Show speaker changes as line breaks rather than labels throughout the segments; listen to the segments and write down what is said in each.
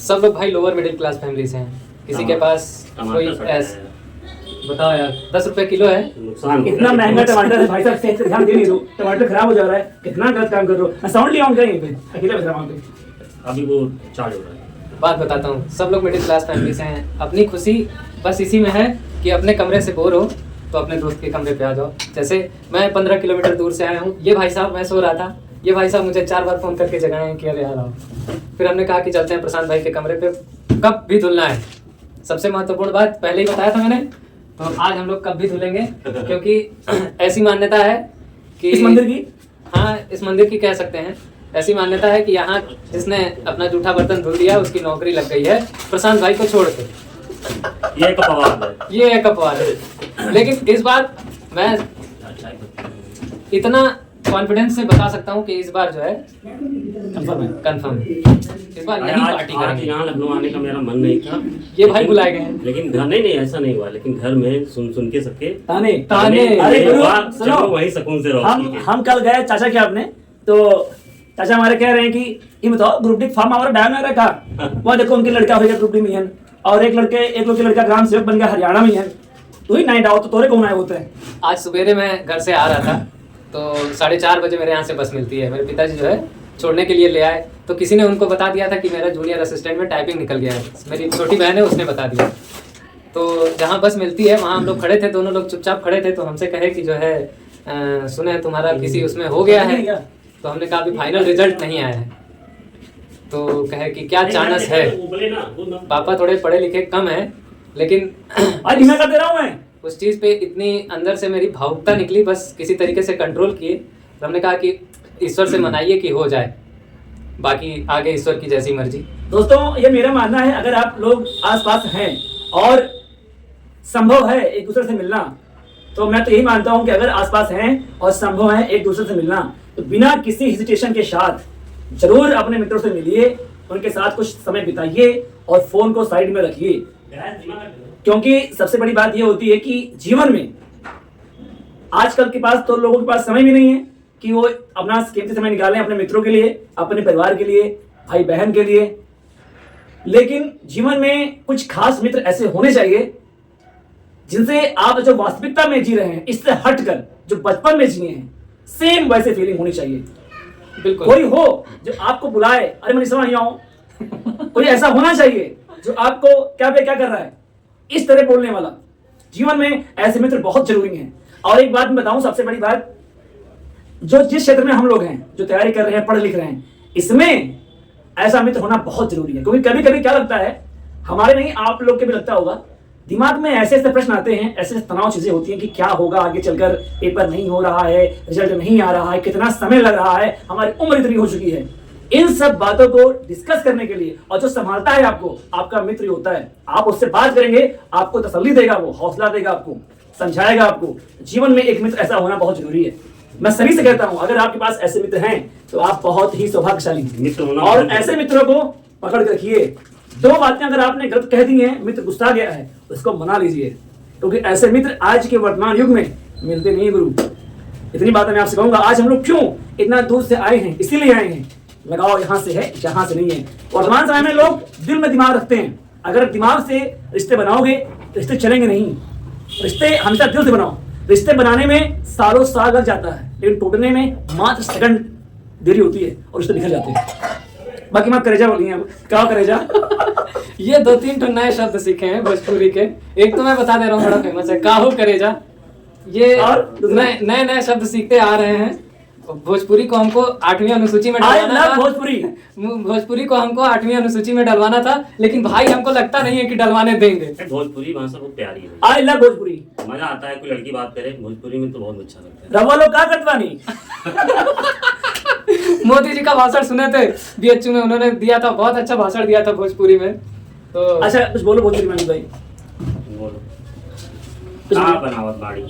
सब लोग भाई लोअर मिडिल क्लास फैमिली से हैं। किसी के पास कोई ऐस बताओ यार 10 रुपए किलो है।
इतना महंगा टमाटर है भाई साहब, सेहत पे ध्यान दे नहीं दो, टमाटर खराब हो जा रहा है। कितना गलत काम कर रहे हो। मैं साउंड ले आऊंगा यहीं पे, अकेले बज रहा हूं
अभी वो चार्ज हो रहा है।
बात बताता हूँ, सब लोग मिडिल क्लास फैमिली से हैं। अपनी खुशी बस इसी में है कि अपने कमरे से बोर हो तो अपने दोस्त के कमरे पे आ जाओ। जैसे मैं 15 किलोमीटर दूर से आया हूँ, ये भाई साहब मैं सो रहा था, ये भाई साहब मुझे 4 बार फ़ोन करके जगाए हैं कि अरे यार आओ। फिर हमने कहा कि चलते हैं प्रशांत भाई के कमरे पे, कब भी धुलना है। सबसे महत्वपूर्ण बात पहले ही बताया था मैंने, तो आज हम लोग कब भी धुलेंगे क्योंकि ऐसी मान्यता है कि
इस मंदिर की,
हाँ इस मंदिर की कह सकते हैं, ऐसी मान्यता है कि यहाँ जिसने अपना जूठा बर्तन धुल दिया उसकी नौकरी लग गई है प्रशांत भाई को छोड़ के।
ये एक अपवाद है,
ये एक अपवाद है। लेकिन इस बार मैं इतना कॉन्फिडेंस से बता सकता हूँ कि इस बार जो है कंफर्म इस बार नहीं पार्टी करेंगे।
यहाँ लखनऊ आने का मेरा मन नहीं था,
ये भाई बुलाए गए हैं।
लेकिन घर नहीं ऐसा नहीं हुआ। लेकिन घर में सुन के सबके
ताने
अरे
सुनो,
वही सुकून से रहो।
हम कल गए चाचा के आपने, तो चाचा हमारे कह रहे हैं कि ये बताओ ग्रुप डी फॉर्म हमारा डायन में रखा, वहाँ देखो उनके लड़का हो गया ग्रुप डी में है, और एक लोग के लड़का ग्राम सेवक बन गया हरियाणा में है। तू ही नाइट आओ तो तोरे कौन आए होते हैं।
आज सवेरे मैं घर से आ रहा था तो 4:30 बजे मेरे यहाँ से बस मिलती है। मेरे पिताजी जो है छोड़ने के लिए ले आए, तो किसी ने उनको बता दिया था कि मेरा जूनियर असिस्टेंट में टाइपिंग निकल गया है। मेरी छोटी बहन है, उसने बता दिया। तो जहाँ बस मिलती है वहाँ हम लोग खड़े थे, दोनों लोग चुपचाप खड़े थे। तो हमसे कहे कि जो है सुने तुम्हारा किसी उसमें हो गया है। तो हमने कहा अभी फाइनल रिजल्ट नहीं आया है। तो कहे कि क्या चांस है। पापा थोड़े पढ़े लिखे कम है, लेकिन
आज मैं कर दे रहा हूँ मैं
उस चीज़ पे इतनी अंदर से मेरी भावुकता निकली, बस किसी तरीके से कंट्रोल किए। तो हमने कहा कि ईश्वर से मनाइए कि हो जाए, बाकी आगे ईश्वर की जैसी मर्जी।
दोस्तों ये मेरा मानना है, अगर आप लोग आसपास हैं और संभव है एक दूसरे से मिलना, तो मैं तो यही मानता हूं कि अगर आसपास हैं और संभव है एक दूसरे से मिलना, तो बिना किसी हेजिटेशन के साथ जरूर अपने मित्रों से मिलिए, उनके साथ कुछ समय बिताइए और फोन को साइड में रखिए। क्योंकि सबसे बड़ी बात यह होती है कि जीवन में आजकल के पास तो लोगों के पास समय भी नहीं है कि वो अपना कीमती समय निकालें अपने मित्रों के लिए, अपने परिवार के लिए, भाई बहन के लिए। लेकिन जीवन में कुछ खास मित्र ऐसे होने चाहिए जिनसे आप जो वास्तविकता में जी रहे हैं इससे हटकर जो बचपन में जिए हैं सेम वैसे फीलिंग होनी चाहिए।
बिल्कुल
कोई हो जो आपको बुलाए, अरे मैं समझ नहीं आऊं। कोई ऐसा होना चाहिए जो आपको क्या कर रहा है इस तरह बोलने वाला। जीवन में ऐसे मित्र बहुत जरूरी हैं। और एक बात मैं बताऊं, सबसे बड़ी बात, जो जिस क्षेत्र में हम लोग हैं, जो तैयारी कर रहे हैं, पढ़ लिख रहे हैं, इसमें ऐसा मित्र होना बहुत जरूरी है। क्योंकि कभी कभी क्या लगता है, हमारे नहीं आप लोग के भी लगता होगा, दिमाग में ऐसे ऐसे प्रश्न आते हैं, ऐसे तनाव चीजें होती हैं कि क्या होगा आगे चलकर, पेपर नहीं हो रहा है, रिजल्ट नहीं आ रहा है, कितना समय लग रहा है, हमारी उम्र इतनी हो चुकी है। इन सब बातों को डिस्कस करने के लिए, और जो संभालता है आपको, आपका मित्र होता है। आप उससे बात करेंगे, आपको तसल्ली देगा, वो हौसला देगा, आपको समझाएगा। आपको जीवन में एक मित्र ऐसा होना बहुत जरूरी है। मैं सभी से कहता हूं, अगर आपके पास ऐसे मित्र हैं तो आप बहुत ही सौभाग्यशाली हैं। और ऐसे मित्रों को पकड़ के रखिए। 2 बातें अगर आपने गलत कह दी हैं, मित्र गुस्सा गया है, उसको मना लीजिए, क्योंकि ऐसे मित्र आज के वर्तमान युग में मिलते नहीं गुरु। इतनी बातें मैं आपसे कहूंगा। आज हम लोग क्यों इतना दूर से आए हैं, इसीलिए आए हैं। लगाओ यहाँ से है, जहां से नहीं है। वर्तमान समय में लोग दिल में दिमाग रखते हैं। अगर दिमाग से रिश्ते बनाओगे तो रिश्ते चलेंगे नहीं। रिश्ते हमेशा दिल से बनाओ। रिश्ते बनाने में सालों साल लग जाता है, लेकिन टूटने में मात्र सेकंड देरी होती है और रिश्ते निकल जाते हैं। बाकी मैं करेजा बोली है, क्या करेजा।
ये 2-3 तो नए शब्द सीखे हैं भोजपुरी के। एक तो मैं बता दे रहा हूँ, बड़ा फेमस है, काहू करेजा। ये
और
नए शब्द सीखते आ रहे हैं। भोजपुरी को हमको 8वीं अनुसूची में डलवाना था। भोजपुरी को हमको 8वीं अनुसूची में डलवाना था, लेकिन भाई हमको लगता नहीं है कि डलवाने देंगे।
भोजपुरी भाषा बहुत प्यारी है।
I love Bhojpuri.
मजा आता है, कोई लड़की बात करे भोजपुरी में तो बहुत अच्छा लगता है।
रवा लोग क्या करतवानी।
मोदी जी का भाषण सुने थे बीएचयू में, उन्होंने दिया था, बहुत अच्छा भाषण दिया था भोजपुरी में। तो
अच्छा कुछ बोलो भोजपुरी में भाई।
बोलो बनावत बाड़ी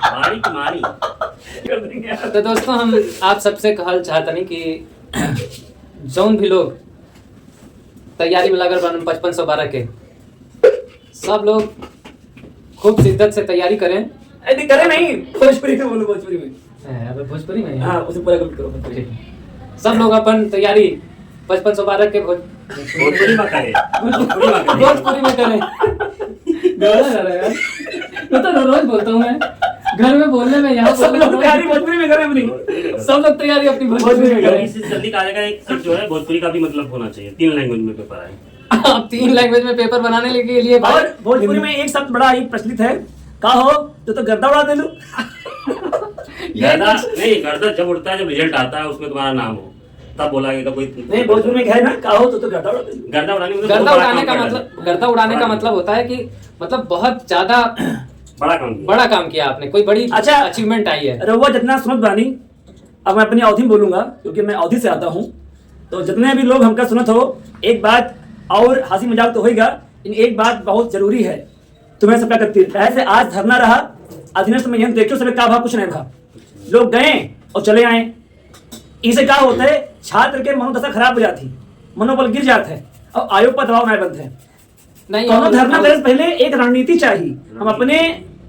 बाड़ी की मारी।
तो दोस्तों हम आप सबसे कहल चाहतनी कि जौन भी लोग तैयारी में लगल बन 5512 के, सब लोग खूब शिद्दत से तैयारी करें।
ऐसे करे नहीं, भोजपुरी में बोलो, भोजपुरी में।
अब भोजपुरी में
हाँ उसे पूरा कंप्लीट करो।
सब लोग अपन तैयारी 5512 के
भोजपुरी में करे, भोजपुरी में करे।
भोजपुरी में करे। गलत कर रहा है यार। मैं तो रोज बोलता हूँ मैं घर में बोलने में, यहाँ
सब लोग तैयारी भोजपुरी में करें अपनी,
सब लोग तैयारी अपनी भोजपुरी में करें।
इससे जल्दी कहा जाएगा एक सिर्फ जो है भोजपुरी का भी मतलब होना चाहिए, 3 लैंग्वेज में पेपर आए।
आप 3 लैंग्वेज में पेपर बनाने के लिए
और भोजपुरी में एक शब्द बड़ा ही प्रचलित है, का हो तो गर्दा उड़ा दे लूं।
गर्दा नहीं, गर्दा जब उड़ता है, जब रिजल्ट आता है उसमें तुम्हारा नाम हो तब बोला गया कोई
नहीं, भोजपुरी में है ना, का हो तो गर्दा उड़ा दे लूं।
गर्दा उड़ाने में
गर्दा उड़ाने का मतलब, गर्दा उड़ाने का मतलब होता है कि मतलब बहुत ज्यादा बड़ा काम किया आपने, कोई बड़ी
अच्छा
अचीवमेंट आई है।
रहुआ जितना सुनत बानी, अब मैं अपनी अवधि में बोलूंगा क्योंकि मैं अवधि से आता हूँ, तो जितने भी लोग हमका सुनत हो, एक बात और हंसी मजाक तो होएगा, लेकिन एक बात बहुत जरूरी है, तुम्हें सबका करती है। ऐसे आज धरना रहा अधीनस्थ में, यह देखो सब का भाव कुछ नहीं था, लोग गए और चले आए। इसे क्या होता है, छात्र के मनोदशा खराब हो जाती, मनोबल गिर जाता है और आयोग पर दबाव नहीं बनते हैं।
नहीं,
धरना करे से पहले एक रणनीति चाहिए। हम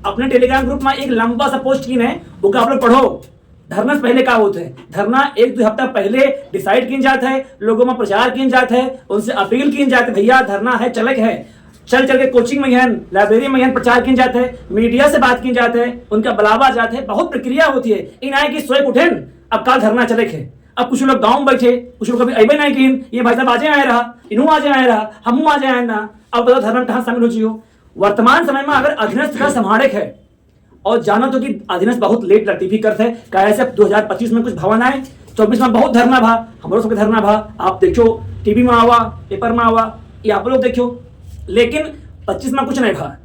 अपने टेलीग्राम ग्रुप में एक लंबा सा पोस्ट की है, वो आप लोग पढ़ो। धरना से पहले क्या होता है, धरना 1-2 हफ्ता पहले डिसाइड किया जाता है, लोगों में प्रचार किया जाता है, उनसे अपील की जाती है, भैया धरना है, चलक है, चल के कोचिंग में यहाँ लाइब्रेरी में यहाँ प्रचार किया जाता है, मीडिया से बात की जाते हैं, उनका बुलावा जाता है, बहुत प्रक्रिया होती है। इन आए कि सोए उठे अब कल धरना चलक है। अब कुछ लोग गाँव में बैठे, कुछ लोग अभी अबे नहीं किन, ये भाई साहब आजे आए रहा, इनू आजे आए रहा, हमू आजे आए ना, अब बताओ धर्म कहाँ शामिल हो चाहिए। वर्तमान समय में अगर अधीनस्थ का संभाड़क है और जानो तो कि अधीनस्थ बहुत लेट लतीफी करते हैं, कैसे 2025 में कुछ भवन आए, 24 में बहुत धरना भा, हमारे सबके धरना भा, आप देखो टीवी में आवा, पेपर में आवा, ये आप लोग देखो, लेकिन 25 में कुछ नहीं भा।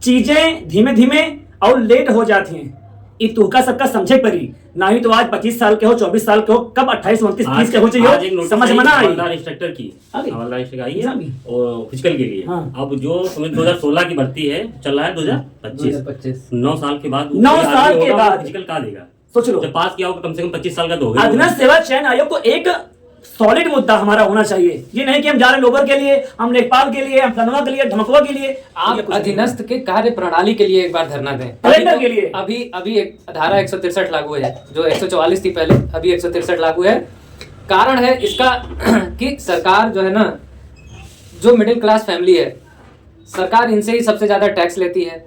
चीजें धीमे धीमे और लेट हो जाती हैं, ये तुहका सबका समझे परी, ना ही तो आज 25 साल के हो, 24 साल के हो, कब 28, 29, 30 के हो चाहिए, समझ में ना आई।
हवलदार इंस्ट्रक्टर की हवलदार इंस्ट्रक्टर आई है और फिजिकल के लिए।
हाँ।
अब जो समझ 2016 की भर्ती है, चल रहा है 2025, 9 साल के बाद,
9 साल के बाद
फिजिकल कहाँ देगा,
सोच लो।
जब पास किया होगा कम से कम 25 साल का तो होगा।
अधीनस्थ सेवा चयन आयोग को एक सॉलिड मुद्दा हमारा होना चाहिए, ये नहीं कि हम जा रहे लोबर के लिए, हम लेखपाल के लिए, हम फलनवा के लिए, ढमकवा के लिए।
आप अधीनस्थ के कार्य प्रणाली के लिए एक बार धरना दें,
कैलेंडर के लिए।
अभी एक धारा 163 लागू है, जो 144 थी पहले, अभी 163 लागू है। कारण है इसका कि सरकार जो है ना, जो मिडिल क्लास फैमिली है, सरकार इनसे ही सबसे ज्यादा टैक्स लेती है,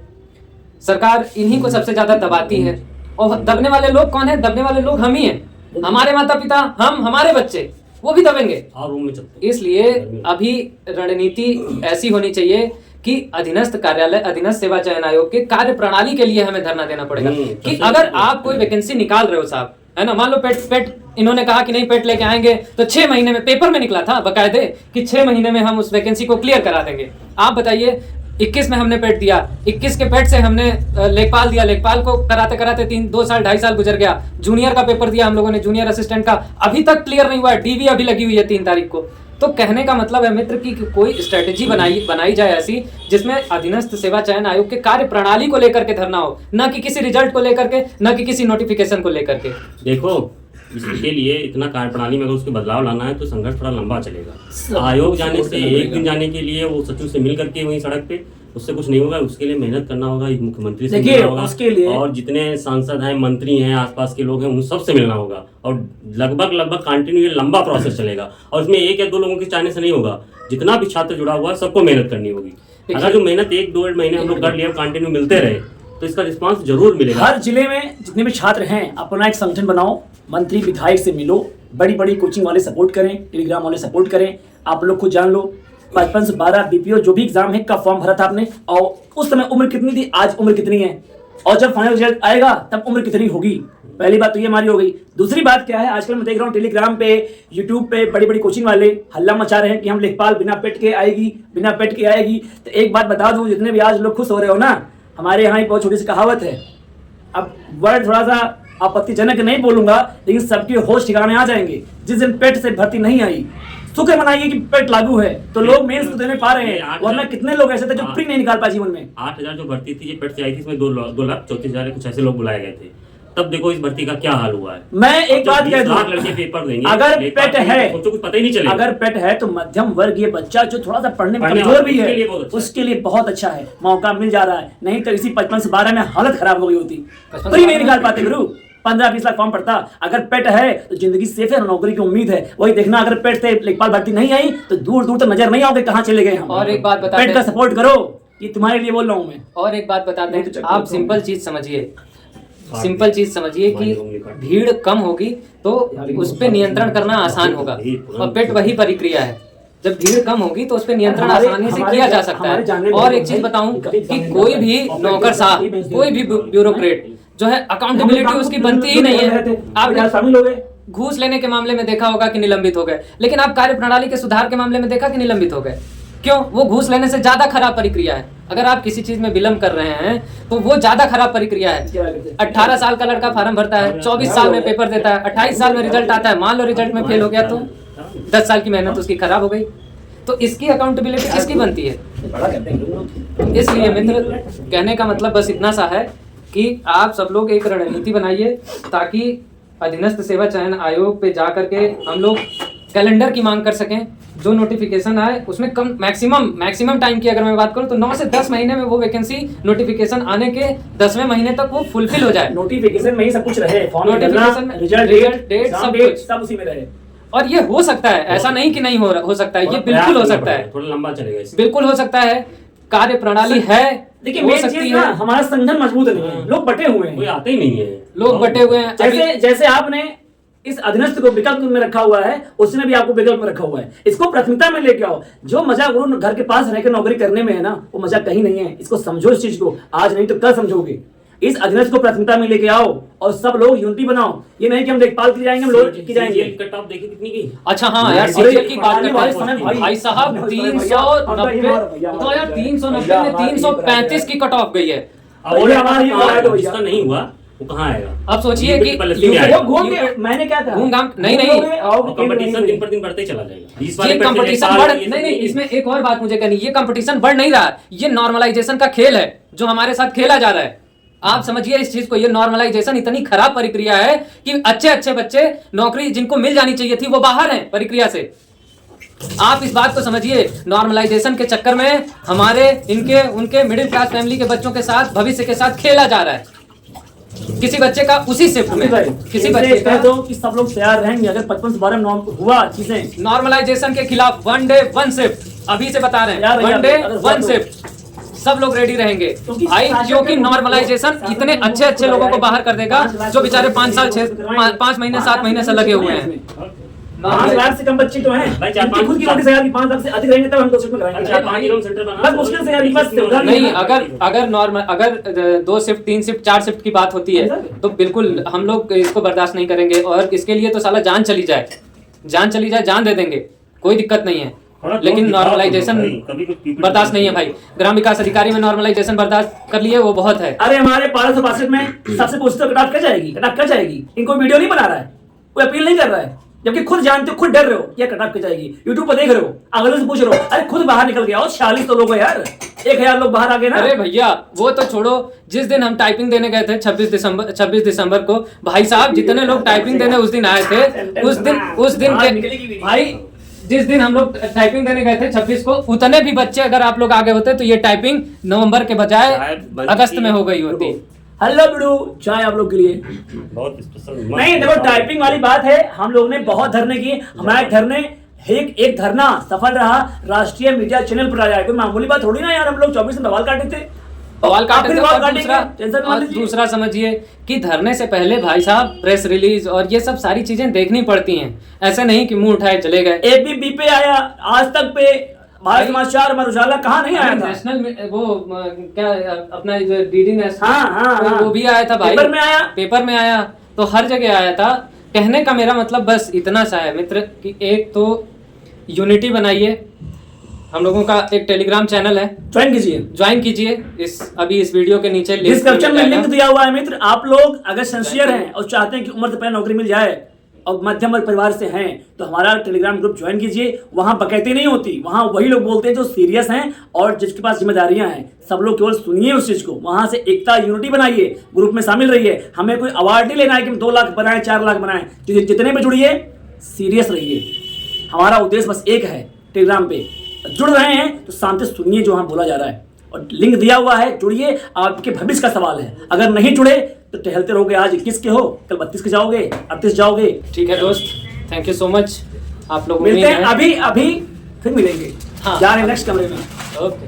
सरकार इन्हीं को सबसे ज्यादा दबाती है। और दबने वाले लोग कौन है? दबने वाले लोग हम ही हैं, हमारे माता पिता, हम, हमारे बच्चे, वो भी दबेंगे।
रूम में चलते।
इसलिए अभी रणनीति ऐसी होनी चाहिए कि अधीनस्थ कार्यालय, अधीनस्थ सेवा चयन आयोग के कार्य प्रणाली के लिए हमें धरना देना पड़ेगा कि अगर आप कोई वैकेंसी निकाल रहे हो साहब, है ना, मान लो पेट इन्होंने कहा कि नहीं पेट लेके आएंगे, तो 6 महीने में, पेपर में निकला था बकायदे कि 6 महीने में हम उस वैकेंसी को क्लियर करा देंगे। आप बताइए, 21 में हमने पेट दिया, 21 के पेट से हमने लेखपाल दिया, लेखपाल को कराते कराते 2 साल 2.5 साल गुजर गया, जूनियर का पेपर दिया हम लोगों ने, जूनियर असिस्टेंट का अभी तक क्लियर नहीं हुआ है, डीवी अभी लगी हुई है 3 तारीख को। तो कहने का मतलब है मित्र कि कोई स्ट्रेटेजी बनाई जाए ऐसी जिसमें अधीनस्थ सेवा चयन आयोग के कार्य प्रणाली को लेकर के धरना हो, ना कि किसी रिजल्ट को लेकर के, ना कि किसी नोटिफिकेशन को लेकर के।
देखो, इसके लिए इतना कार्य प्रणाली में अगर उसके बदलाव लाना है तो संघर्ष थोड़ा लंबा चलेगा। आयोग जाने से एक दिन जाने के लिए वो सचिव से मिल करके वहीं सड़क पे, उससे कुछ नहीं होगा। उसके लिए मेहनत करना होगा, मुख्यमंत्री से मिलना होगा, उसके लिए और जितने सांसद हैं, मंत्री हैं, आसपास के लोग हैं, उन सब से मिलना होगा और लगभग कंटिन्यू ये लंबा प्रोसेस चलेगा। और इसमें 1 या 2 लोगों के चाहने से नहीं होगा, जितना भी छात्र जुड़ा हुआ है सबको मेहनत करनी होगी। अगर जो मेहनत 1-2 महीने हम लोग कर लिए, कंटिन्यू मिलते रहे, तो इसका रिस्पांस जरूर मिलेगा।
हर जिले में जितने भी छात्र हैं, अपना एक संगठन बनाओ, मंत्री विधायक से मिलो, बड़ी बड़ी कोचिंग वाले सपोर्ट करें, टेलीग्राम वाले सपोर्ट करें, आप लोग खुद जान लो 55 से 12 बीपीओ जो भी एग्जाम है, कब फॉर्म भरा था आपने, और उस समय उम्र कितनी थी, आज उम्र कितनी है, और जब फाइनल रिजल्ट आएगा तब उम्र कितनी होगी। पहली बात तो ये हमारी हो गई। दूसरी बात क्या है, आजकल मैं देख रहा हूँ टेलीग्राम पे, यूट्यूब पे बड़ी बड़ी कोचिंग वाले हल्ला मचा रहे हैं कि हम लेखपाल बिना पेट के आएगी, बिना पेट के आएगी। तो एक बात बता दूं, जितने भी आज लोग खुश हो रहे हो ना, हमारे यहाँ एक बहुत छोटी सी कहावत है, अब वर्ड थोड़ा सा आपत्तिजनक नहीं बोलूंगा, लेकिन सबके होश ठिकाने आ जाएंगे। जिस दिन पेट से भर्ती नहीं आई, शुक्र मनाइए कि पेट लागू है, तो लोग मेंस तो देने पा रहे हैं, वरना कितने लोग ऐसे थे जो प्री नहीं निकाल पाए जीवन में।
8,000 जो भर्ती थी, ये पेट से आई थी, इसमें 2,34,000 कुछ ऐसे लोग बुलाए गए थे। तब देखो इस भर्ती का क्या हाल हुआ है।
मैं एक बात कह दूं,
लड़के पेपर देंगे,
अगर पेट है,
कुछ पता ही नहीं चलेगा।
अगर पेट है तो मध्यम वर्गीय बच्चा जो थोड़ा सा पढ़ने में कमजोर भी है, उसके लिए बहुत अच्छा है, मौका मिल जा रहा है। नहीं तो इसी 55 से 12 में हालत खराब हो गई होती, प्री नहीं निकाल पाते गुरु। 15-20 लाख फॉर्म पड़ता। अगर पेट है तो जिंदगी सेफ है, नौकरी की उम्मीद है। वही देखना, अगर पेट से लेखपाल भर्ती नहीं आई तो दूर दूर तक नजर नहीं आओगे कहाँ चले गए हम।
और एक बात बता
पेट का सपोर्ट करो, ये तुम्हारे लिए बोल रहा हूँ मैं।
और एक बात बताते
नहीं तो
हैं,
चक्कर
आप
तो-
सिंपल चीज समझिए, सिंपल चीज समझिए कि भीड़ कम होगी तो उस पर नियंत्रण करना आसान होगा। और पेट वही प्रक्रिया है, जब भीड़ कम होगी तो उस पर नियंत्रण आसानी से किया जा सकता है। और एक चीज बताऊं कि कोई भी नौकर साहब, कोई भी ब्यूरोक्रेट जो है, अकाउंटेबिलिटी उसकी बनती ही नहीं है। आपने
शामिल हो गए,
घूस लेने के मामले में देखा होगा कि निलंबित हो गए, लेकिन आप कार्य प्रणाली के सुधार के मामले में देखा कि निलंबित हो गए। क्यों? वो घूस लेने से ज्यादा खराब प्रक्रिया है। अगर आप किसी चीज में विलंब कर रहे हैं तो वो ज्यादा खराब प्रक्रिया है। 18 साल का लड़का फॉर्म भरता है, 24 साल में पेपर देता है, 28 साल में रिजल्ट आता है। मान लो रिजल्ट में फेल हो गया तो 10 साल की मेहनत उसकी खराब हो गई। तो इसकी अकाउंटेबिलिटी किसकी बनती है? इसलिए मित्र, कहने का मतलब बस इतना सा है कि आप सब लोग एक रणनीति बनाइए ताकि अधीनस्थ सेवा चयन आयोग पे जा करके हम लोग कैलेंडर की मांग कर सकें। जो नोटिफिकेशन आए उसमें कम मैक्सिमम टाइम की अगर मैं बात करूं तो 9 से 10 महीने में वो वैकेंसी नोटिफिकेशन आने के 10वें महीने तक वो फुलफिल हो जाए।
नोटिफिकेशन में ही सब कुछ रहे,
नोटिफिकेशन में
रिजल्ट डेट
सब कुछ
सब उसी में रहे।
और ये हो सकता है, ऐसा नहीं कि नहीं हो सकता है, ये बिल्कुल हो सकता है,
थोड़ा लंबा चलेगा इससे।
बिल्कुल हो सकता है। कार्य प्रणाली है,
देखिए
हो
मेन
सकती
चीज
है।
ना, हमारा संगठन मजबूत नहीं है, लोग बटे हुए
कोई
हैं,
आते ही नहीं है,
लोग बटे हुए हैं।
जैसे आपने इस अधीनस्थ को विकल्प में रखा हुआ है, उसने भी आपको विकल्प में रखा हुआ है। इसको प्राथमिकता में लेके आओ। जो मजा गुरु घर के पास रहकर नौकरी करने में है ना, वो मजा कहीं नहीं है। इसको समझो, इस चीज को आज नहीं तो कल समझोगे। इस अधीनस्थ को प्राथमिकता में लेके आओ और सब लोग यूनिटी बनाओ। ये नहीं कि हम देखभाल के जाएंगे, हम लोग की जाएंगे।
कट ऑफ देखिए कितनी की।
अच्छा हाँ यार, सीरियल की बात करते हैं भाई साहब, 390 तो यार 390 में 335 की कट ऑफ गई है।
जिसका नहीं हुआ वो कहाँ आएगा?
अब सोचिए कि
मैंने क्या कहा,
घूम घाम नहीं
कंपटीशन दिन पर दिन बढ़ते चला जाएगा।
ये कंपटीशन बढ़ नहीं, इसमें एक और बात मुझे कहनी, ये कंपटीशन बढ़ नहीं रहा, ये नॉर्मलाइजेशन का खेल है जो हमारे साथ खेला जा रहा है। आप समझिए इस चीज को, ये नॉर्मलाइजेशन इतनी खराब प्रक्रिया है कि अच्छे बच्चे नौकरी जिनको मिल जानी चाहिए थी वो बाहर हैं प्रक्रिया से। आप इस बात को समझिए, नॉर्मलाइजेशन के चक्कर में हमारे इनके उनके मिडिल क्लास फैमिली के बच्चों के साथ, भविष्य के साथ खेला जा रहा है। किसी बच्चे का उसी शिफ्ट में, किसी बच्चे का
तो कि सब लोग तैयार रहेंगे अगर 55 से 12 हुआ चीजें।
नॉर्मलाइजेशन के खिलाफ 1 डे 1 शिफ्ट, अभी से बता रहे हैं, 1 डे 1 शिफ्ट, सब लोग रेडी रहेंगे भाई, क्योंकि नॉर्मलाइजेशन इतने अच्छे लोगों को बाहर कर देगा जो बेचारे 5 महीने 7 महीने से लगे हुए हैं।
5 लाख से कम बच्चे तो हैं
भाई,
खुद की नौकरी से यार 5 लाख से अधिक रहेंगे तब हम 2 शिफ्ट में कराएंगे।
4-5 किलोमीटर सेंटर बना
बस मुश्किल से यार बस
नहीं, अगर 2 शिफ्ट 3 शिफ्ट 4 शिफ्ट की बात होती है तो बिल्कुल हम लोग इसको बर्दाश्त नहीं करेंगे। और इसके लिए तो साला जान चली जाए, जान दे देंगे, कोई दिक्कत नहीं है। लेकिन नॉर्मलाइजेशन बर्दाश्त नहीं है भाई। ग्राम विकास अधिकारी में नॉर्मलाइजेशन बर्दाश्त कर लिए, वो बहुत है।
अरे हमारे 1262 में सबसे पूछते हो कटाफ कर जाएगी, इनको वीडियो नहीं बना रहा है, कोई अपील नहीं कर रहा है, जबकि खुद जानते हो, खुद डर रहे हो क्या कटाफ कर जाएगी। यूट्यूब पर देख रहे हो, अगले से पूछ रहे हो, अरे खुद बाहर निकल गया हो, 46 तो लोग यार, 1000 लोग बाहर आ गए ना।
अरे भैया वो तो छोड़ो, जिस दिन हम टाइपिंग देने गए थे 26 दिसंबर को, भाई साहब जितने लोग टाइपिंग देने उस दिन आए थे, उस दिन के भाई, जिस दिन हम लोग टाइपिंग देने गए थे 26 को, उतने भी बच्चे अगर आप लोग आगे होते तो ये टाइपिंग नवंबर के बजाय अगस्त में हो गई होती।
हेलो बिडू, चाय आप लोग के लिए
बहुत स्पेशल।
नहीं देखो, टाइपिंग वाली बात है, हम लोग ने बहुत धरने किए, हमारे धरने एक धरना सफल रहा, राष्ट्रीय मीडिया चैनल पर आया। कोई मामूली बात थोड़ी ना यार, हम लोग 24 में बवाल काटे थे,
बवाल काटे थे।
और
दूसरा समझिए कि धरने से पहले भाई साहब प्रेस रिलीज और ये सब सारी चीजें देखनी पड़ती हैं, ऐसे नहीं कि मुंह उठाए चले गए।
एबीपी पे आया, आज तक पे, भारत समाचार, अमर उजाला कहाँ नहीं आया था।
नेशनल वो क्या अपना डीडी नेशनल,
हाँ,
वो भी आया था भाई, पेपर में आया, तो हर जगह आया था। कहने का मेरा मतलब बस इतना सा है मित्र कि एक तो यूनिटी बनाइए। हम लोगों का एक टेलीग्राम चैनल है, ज्वाइन कीजिए। अभी इस वीडियो के नीचे
डिस्क्रिप्शन में लिंक दिया हुआ है मित्र। आप लोग अगर सिंसियर हैं और चाहते हैं कि उम्र से पहले नौकरी मिल जाए और मध्यम वर्ग परिवार से हैं तो हमारा टेलीग्राम ग्रुप ज्वाइन कीजिए। वहां बकैती नहीं होती, वहां वही लोग बोलते हैं जो सीरियस हैं और जिसके पास जिम्मेदारियां हैं। सब लोग केवल सुनिए उस चीज को, वहां से एकता यूनिटी बनाइए, ग्रुप में शामिल रहिए। हमें कोई अवार्ड नहीं लेना है कि हम 2 लाख बनाए 4 लाख बनाए, जितने पे जुड़िए सीरियस रहिए। हमारा उद्देश्य बस एक है, टेलीग्राम पे जुड़ रहे हैं तो शांति सुनिए जो वहां बोला जा रहा है। और लिंक दिया हुआ है, जुड़िए। आपके भविष्य का सवाल है, अगर नहीं जुड़े तो टहलते रहोगे। आज 21 के हो, कल 32 के जाओगे, 38 जाओगे।
ठीक है दोस्त, थैंक यू सो मच। आप लोग
मिलते हैं अभी फिर मिलेंगे।
हाँ।
जा रहे हैं नेक्स्ट कमरे में।
ओके।